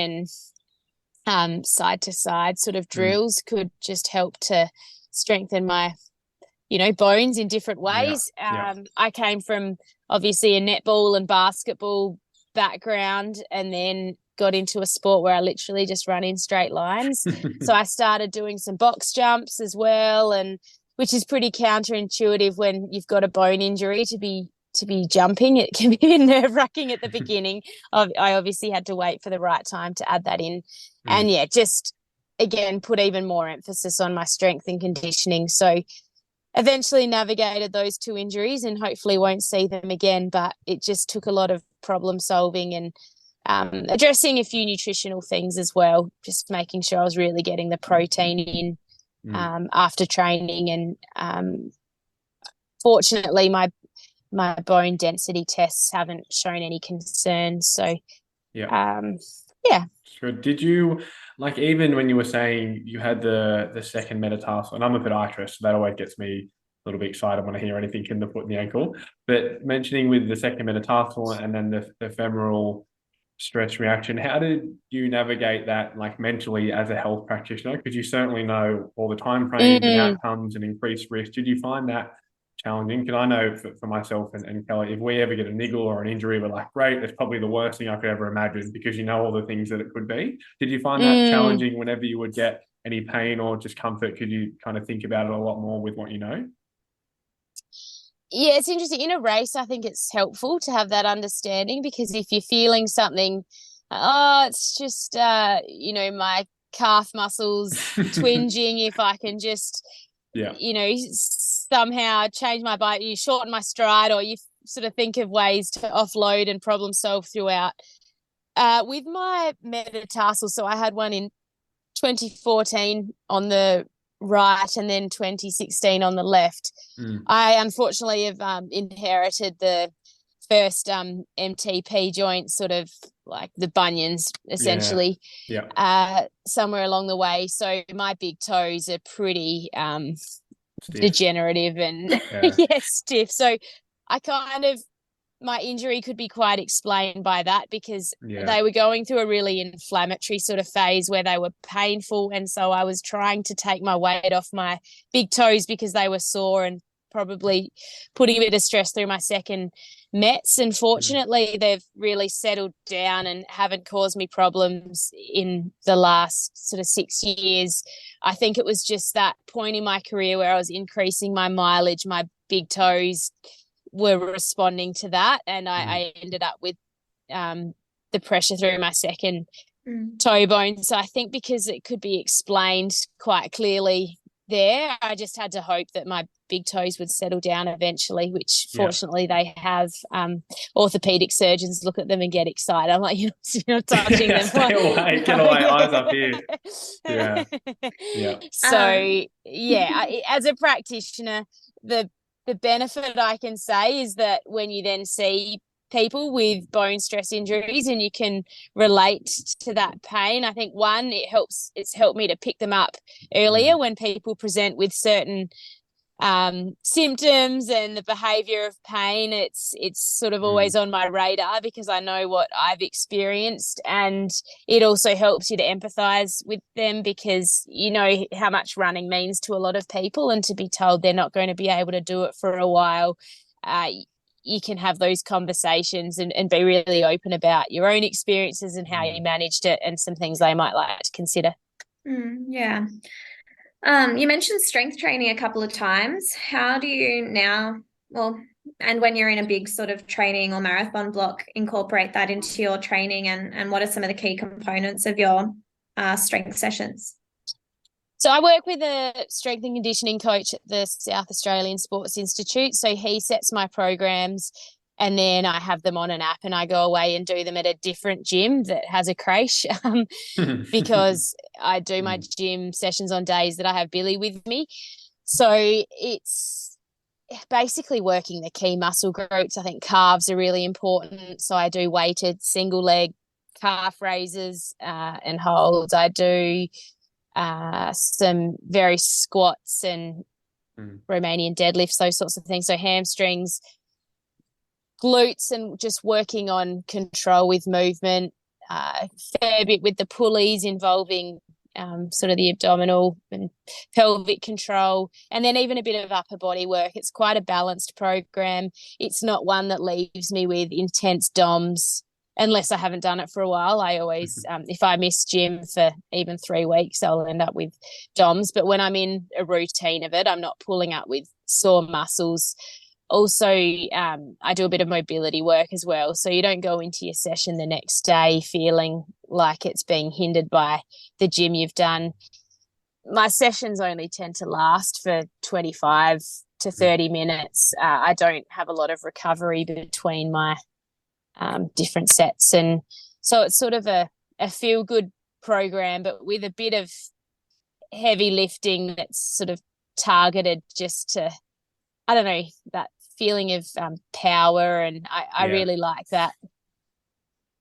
C: and side-to-side sort of drills could just help to strengthen my, bones in different ways. I came from obviously a netball and basketball background, and then got into a sport where I literally just run in straight lines. So I started doing some box jumps as well, and which is pretty counterintuitive when you've got a bone injury to be jumping. It can be nerve-wracking at the beginning. I obviously had to wait for the right time to add that in. And yeah, just again put even more emphasis on my strength and conditioning. So eventually navigated those 2 injuries and hopefully won't see them again, but it just took a lot of problem solving and addressing a few nutritional things as well, just making sure I was really getting the protein in after training. And fortunately my bone density tests haven't shown any concerns. So yeah.
A: Good. Did you, like, even when you were saying you had the second metatarsal, and I'm a podiatrist, so that always gets me a little bit excited when I hear anything in the foot and the ankle, but mentioning with the second metatarsal and then the femoral stretch reaction, how did you navigate that, like, mentally as a health practitioner? Because you certainly know all the time frames and outcomes and increased risk. Did you find that challenging? Because I know for myself and Kelly, if we ever get a niggle or an injury, we're like, great, that's probably the worst thing I could ever imagine, because you know all the things that it could be. Did you find that challenging whenever you would get any pain or discomfort? Could you kind of think about it a lot more with what you know?
C: Yeah, it's interesting. In a race, I think it's helpful to have that understanding, because if you're feeling something, it's just, my calf muscles twinging, if I can just, somehow change my bite, you shorten my stride, or you sort of think of ways to offload and problem solve throughout. With my metatarsal, so I had one in 2014 on the right and then 2016 on the left. I unfortunately have inherited the first MTP joint, sort of like the bunions essentially, somewhere along the way. So my big toes are pretty degenerative and stiff. So my injury could be quite explained by that, because they were going through a really inflammatory sort of phase where they were painful. And so I was trying to take my weight off my big toes because they were sore, and probably putting a bit of stress through my second Mets. And fortunately, they've really settled down and haven't caused me problems in the last sort of 6 years. I think it was just that point in my career where I was increasing my mileage, my big toes were responding to that, and I ended up with the pressure through my second toe bone. So I think because it could be explained quite clearly there, I just had to hope that my big toes would settle down eventually, which fortunately they have. Orthopedic surgeons look at them and get excited. I'm like, you're not touching them.
A: Stay away, get away, eyes up here.
C: So as a practitioner, the benefit I can say is that when you then see people with bone stress injuries and you can relate to that pain, I think it's helped me to pick them up earlier when people present with certain symptoms and the behavior of pain. It's sort of always on my radar because I know what I've experienced, and it also helps you to empathize with them because you know how much running means to a lot of people, and to be told they're not going to be able to do it for a while, you can have those conversations and be really open about your own experiences and how you managed it and some things they might like to consider.
B: Yeah. You mentioned strength training a couple of times. How do you now, and when you're in a big sort of training or marathon block, incorporate that into your training, and what are some of the key components of your strength sessions?
C: So I work with a strength and conditioning coach at the South Australian Sports Institute. So he sets my programs and then I have them on an app and I go away and do them at a different gym that has a creche because I do my gym sessions on days that I have Billy with me. So it's basically working the key muscle groups. I think calves are really important. So I do weighted single leg calf raises and holds. I do some very squats and Romanian deadlifts, those sorts of things. So hamstrings, glutes, and just working on control with movement, fair bit with the pulleys involving sort of the abdominal and pelvic control, and then even a bit of upper body work. It's quite a balanced program. It's not one that leaves me with intense DOMs unless I haven't done it for a while. I always, if I miss gym for even 3 weeks, I'll end up with DOMS. But when I'm in a routine of it, I'm not pulling up with sore muscles. Also, I do a bit of mobility work as well. So you don't go into your session the next day feeling like it's being hindered by the gym you've done. My sessions only tend to last for 25 to 30 minutes. I don't have a lot of recovery between my different sets. And so it's sort of a feel-good program, but with a bit of heavy lifting that's sort of targeted just to, I don't know, that feeling of power, and I really like that.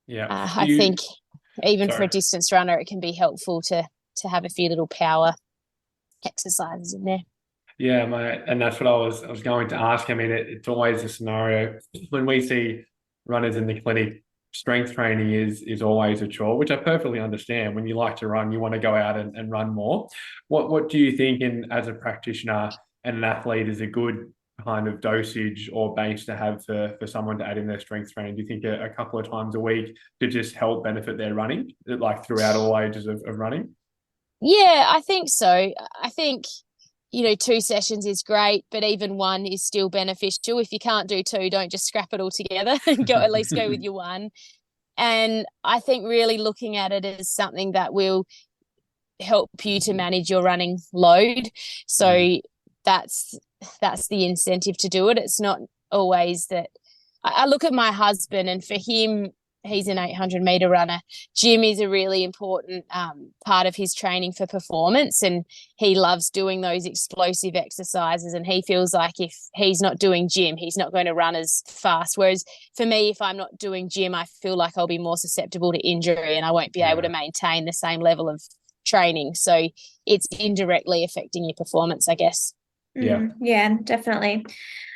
A: Yeah,
C: I think even for a distance runner, it can be helpful to have a few little power exercises in there.
A: Yeah, and that's what I was going to ask. I mean, it's always a scenario when we see runners in the clinic. Strength training is always a chore, which I perfectly understand. When you like to run, you want to go out and run more. What do you think, as a practitioner and an athlete, is a good kind of dosage or base to have for someone to add in their strength training? Do you think a couple of times a week to just help benefit their running, like throughout all ages of running?
C: Yeah, I think so. I think, 2 sessions is great, but even 1 is still beneficial. If you can't do 2, don't just scrap it all together and at least go with your 1. And I think really looking at it as something that will help you to manage your running load. So that's the incentive to do it. It's not always that. I look at my husband, and for him, he's an 800-meter runner. Gym is a really important part of his training for performance, and he loves doing those explosive exercises, and he feels like if he's not doing gym, he's not going to run as fast. Whereas for me, if I'm not doing gym, I feel like I'll be more susceptible to injury and I won't be able to maintain the same level of training. So it's indirectly affecting your performance, I guess.
B: Yeah, definitely.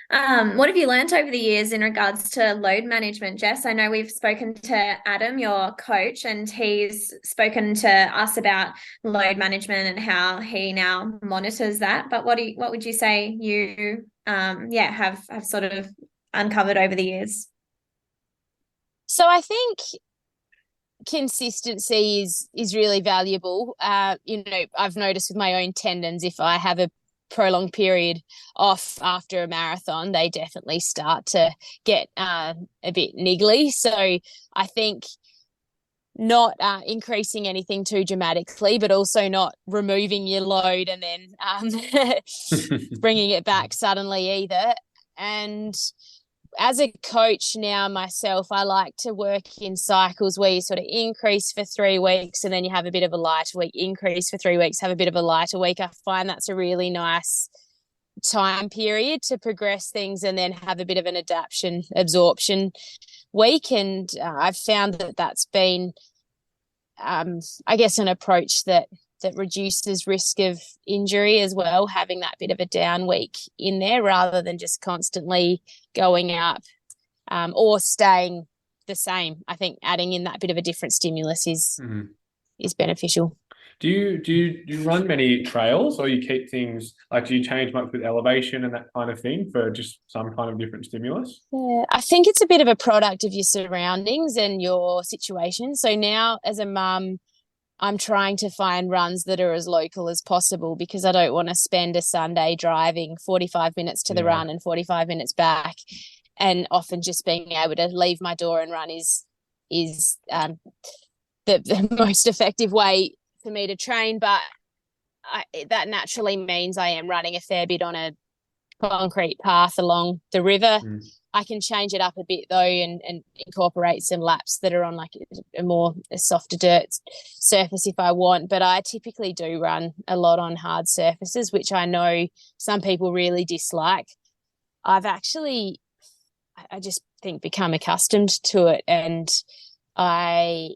B: What have you learned over the years in regards to load management, Jess? I know we've spoken to Adam, your coach, and he's spoken to us about load management and how he now monitors that. But what would you say you have sort of uncovered over the years?
C: So I think consistency is really valuable. I've noticed with my own tendons, if I have a prolonged period off after a marathon, they definitely start to get a bit niggly. So I think not increasing anything too dramatically, but also not removing your load and then bringing it back suddenly either. And as a coach now myself, I like to work in cycles where you sort of increase for 3 weeks and then you have a bit of a lighter week, increase for 3 weeks, have a bit of a lighter week. I find that's a really nice time period to progress things and then have a bit of an absorption week. And I've found that that's been, I guess, an approach that reduces risk of injury as well, having that bit of a down week in there rather than just constantly going up or staying the same. I think adding in that bit of a different stimulus is beneficial.
A: Do you run many trails, or you keep things like, do you change much with elevation and that kind of thing for just some kind of different stimulus?
C: Yeah, I think it's a bit of a product of your surroundings and your situation. So now as a mum, I'm trying to find runs that are as local as possible because I don't want to spend a Sunday driving 45 minutes to the run and 45 minutes back. And often just being able to leave my door and run is the most effective way for me to train. But that naturally means I am running a fair bit on a concrete path along the river. I can change it up a bit though and incorporate some laps that are on like a softer dirt surface if I want. But I typically do run a lot on hard surfaces, which I know some people really dislike. I've actually, I just think, become accustomed to it. And I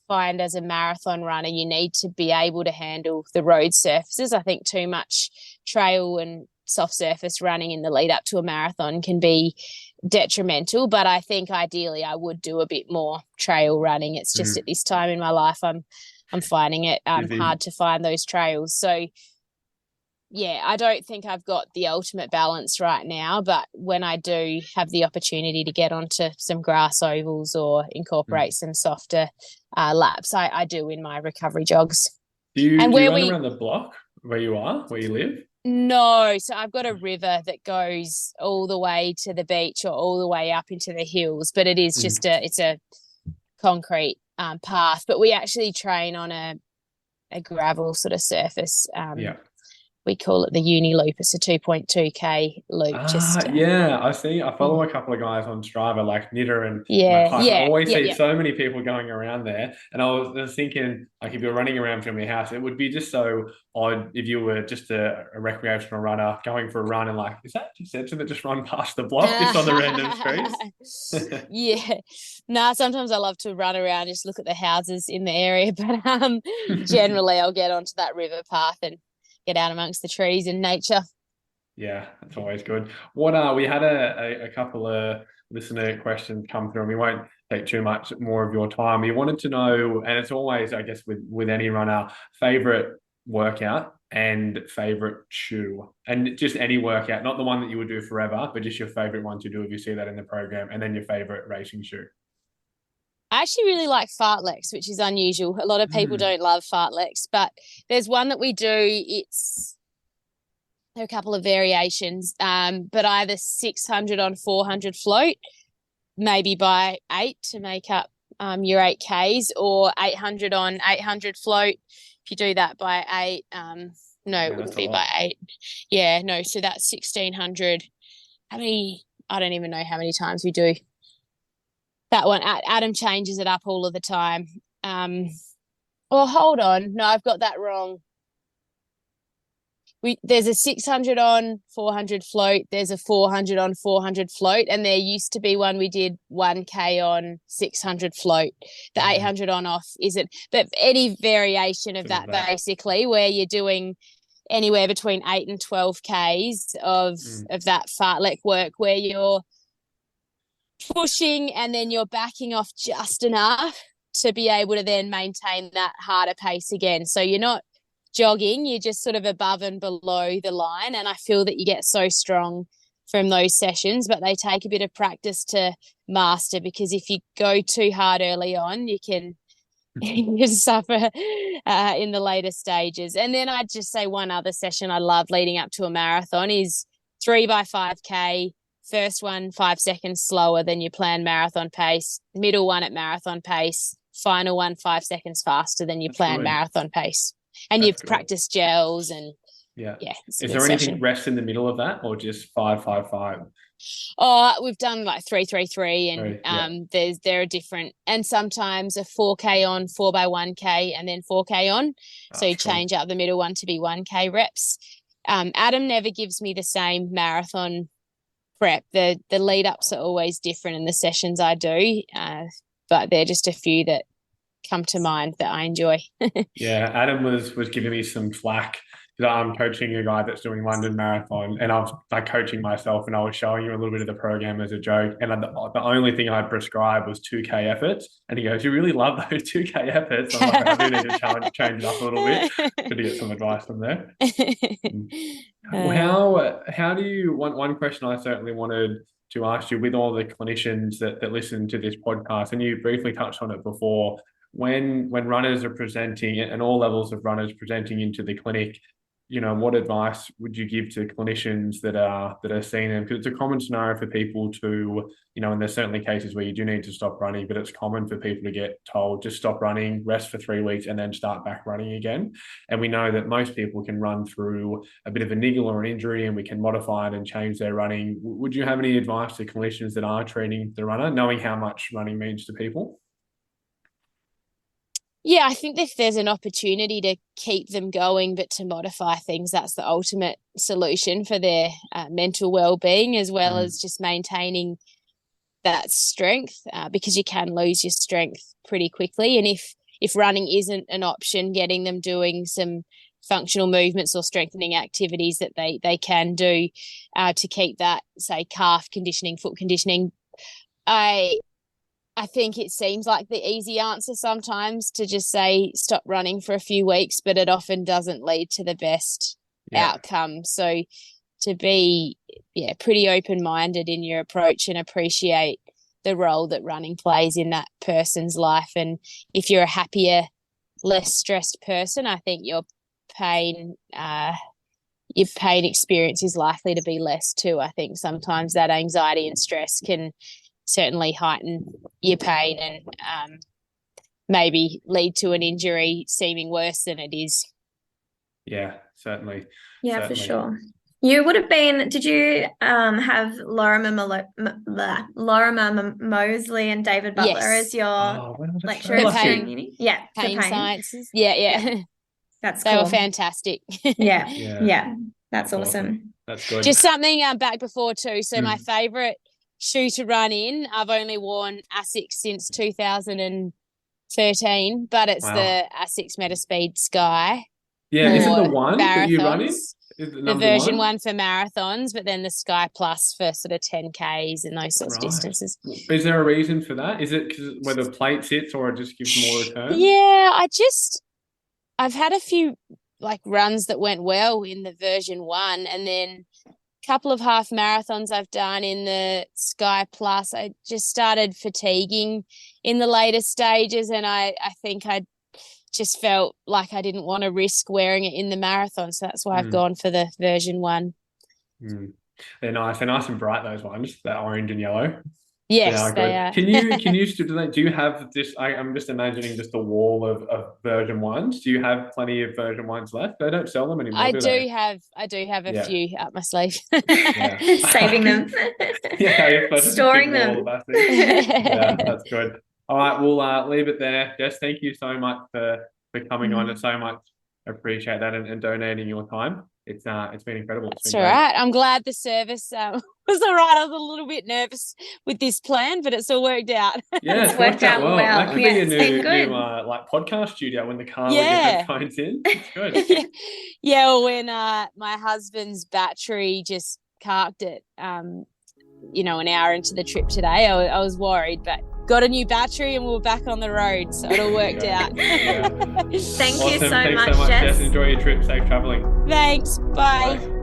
C: find as a marathon runner, you need to be able to handle the road surfaces. I think too much trail and soft surface running in the lead up to a marathon can be detrimental, but I think ideally I would do a bit more trail running. It's just at this time in my life I'm finding it hard to find those trails. So I don't think I've got the ultimate balance right now, but when I do have the opportunity to get onto some grass ovals or incorporate some softer laps, I do in my recovery jogs.
A: Do you run around the block where you live?
C: No, so I've got a river that goes all the way to the beach or all the way up into the hills, but it is just it's a concrete path. But we actually train on a gravel sort of surface. We call it the uni loop. It's a 2.2k loop.
A: I follow a couple of guys on Strava, like Nitter and my class. I always see so many people going around there. And I was thinking, like, if you're running around from your house, it would be just so odd if you were just a recreational runner going for a run and like, is that Stenson that just run past the block just on the random streets?
C: Yeah. Nah, sometimes I love to run around, just look at the houses in the area. But generally I'll get onto that river path and get out amongst the trees in nature.
A: Yeah, that's always good. We had a couple of listener questions come through, and we won't take too much more of your time. We wanted to know, and it's always, I guess, with any runner, favorite workout and favorite shoe, and just any workout, not the one that you would do forever, but just your favorite one to do if you see that in the program, and then your favorite racing shoe.
C: I actually really like fartleks, which is unusual. A lot of people don't love fartleks, but there's one that we do. There are a couple of variations, but either 600 on 400 float, maybe by 8 to make up your 8Ks, or 800 on 800 float. If you do that by 8, it wouldn't be by 8. Yeah, no, so that's 1600. I don't even know how many times we do that one. Adam changes it up all of the time. Hold on. No, I've got that wrong. There's a 600 on 400 float. There's a 400 on 400 float. And there used to be one we did 1K on 600 float. The 800 on off isn't. But any variation of that, basically, where you're doing anywhere between 8 and 12Ks of that fartlek work, where you're pushing and then you're backing off just enough to be able to then maintain that harder pace again. So you're not jogging, you're just sort of above and below the line. And I feel that you get so strong from those sessions, but they take a bit of practice to master, because if you go too hard early on, you can suffer in the later stages. And then I'd just say one other session I love leading up to a marathon is 3x5K. First one, 5 seconds slower than your planned marathon pace. Middle one at marathon pace. Final one, 5 seconds faster than your planned marathon pace. And you've practiced gels and
A: is there anything rest in the middle of that, or just 5-5-5?
C: Oh, we've done like 3-3-3, and there are different, and sometimes a 4K on 4x1K and then 4K on. So you change out the middle one to be 1K reps. Adam never gives me the same marathon prep. The lead ups are always different in the sessions I do, but they're just a few that come to mind that I enjoy.
A: Adam was giving me some flack because I'm coaching a guy that's doing London Marathon, and I was like coaching myself, and I was showing him a little bit of the program as a joke, and the only thing I'd prescribe was 2K efforts, and he goes, "You really love those 2K efforts?" I'm like, I do need to change it up a little bit to get some advice from there. How do you, one question I certainly wanted to ask you, with all the clinicians that listen to this podcast, and you briefly touched on it before, when runners are presenting, and all levels of runners presenting into the clinic, what advice would you give to clinicians that are seeing them? Because it's a common scenario for people to, and there's certainly cases where you do need to stop running, but it's common for people to get told, just stop running, rest for 3 weeks, and then start back running again. And we know that most people can run through a bit of a niggle or an injury, and we can modify it and change their running. Would you have any advice to clinicians that are treating the runner, knowing how much running means to people?
C: Yeah, I think if there's an opportunity to keep them going, but to modify things, that's the ultimate solution for their mental well-being, as well as just maintaining that strength, because you can lose your strength pretty quickly. And if running isn't an option, getting them doing some functional movements or strengthening activities that they can do to keep that, say, calf conditioning, foot conditioning. I think it seems like the easy answer sometimes to just say stop running for a few weeks, but it often doesn't lead to the best outcome. So to be pretty open-minded in your approach and appreciate the role that running plays in that person's life. And if you're a happier, less stressed person, I think your pain experience is likely to be less too. I think sometimes that anxiety and stress can certainly heighten your pain and maybe lead to an injury seeming worse than it is.
A: Yeah, certainly.
B: Yeah,
A: certainly.
B: For sure. You would have been, did you have Lorimer Mosley and David Butler as your lecturers during uni? Yeah,
C: pain sciences. Yeah.
B: That's
C: cool. They were fantastic.
B: Yeah. That's awesome.
A: That's good.
C: Just something back before too. So my favourite shoe to run in, I've only worn ASICS since 2013, but it's the ASICS Metaspeed Sky.
A: Yeah, is it the one that you run in?
C: The version one for marathons, but then the Sky Plus for sort of 10Ks and those sorts of distances.
A: Is there a reason for that? Is it because where the plate sits or it just gives more return?
C: Yeah, I've had a few runs that went well in the version one, and then a couple of half marathons I've done in the Sky Plus. I just started fatiguing in the later stages, and I think I just felt like I didn't want to risk wearing it in the marathon. So that's why I've gone for the version one.
A: They're nice. They're nice and bright, those ones, that orange and yellow.
C: Yes, they are.
A: Can you do you have this? I'm just imagining just a wall of version ones. Do you have plenty of version ones left? They don't sell them anymore. I do
C: have a few up my sleeve.
B: Saving them. Storing them.
A: Yeah, that's good. All right, we'll leave it there. Jess, thank you so much for coming on, and so much appreciate that and donating your time. It's been incredible.
C: It's all right. I'm glad the service was all right. I was a little bit nervous with this plan, but it's all worked out.
A: Yeah, it's worked out well. That could be a new podcast studio when the car will get headphones in. It's good.
C: Well, when my husband's battery just carked it, an hour into the trip today, I was worried, but got a new battery and we were back on the road, so it all worked out.
B: Thank you so
A: Thanks
B: much,
A: Jess. Enjoy your trip. Safe traveling.
C: Thanks. Bye.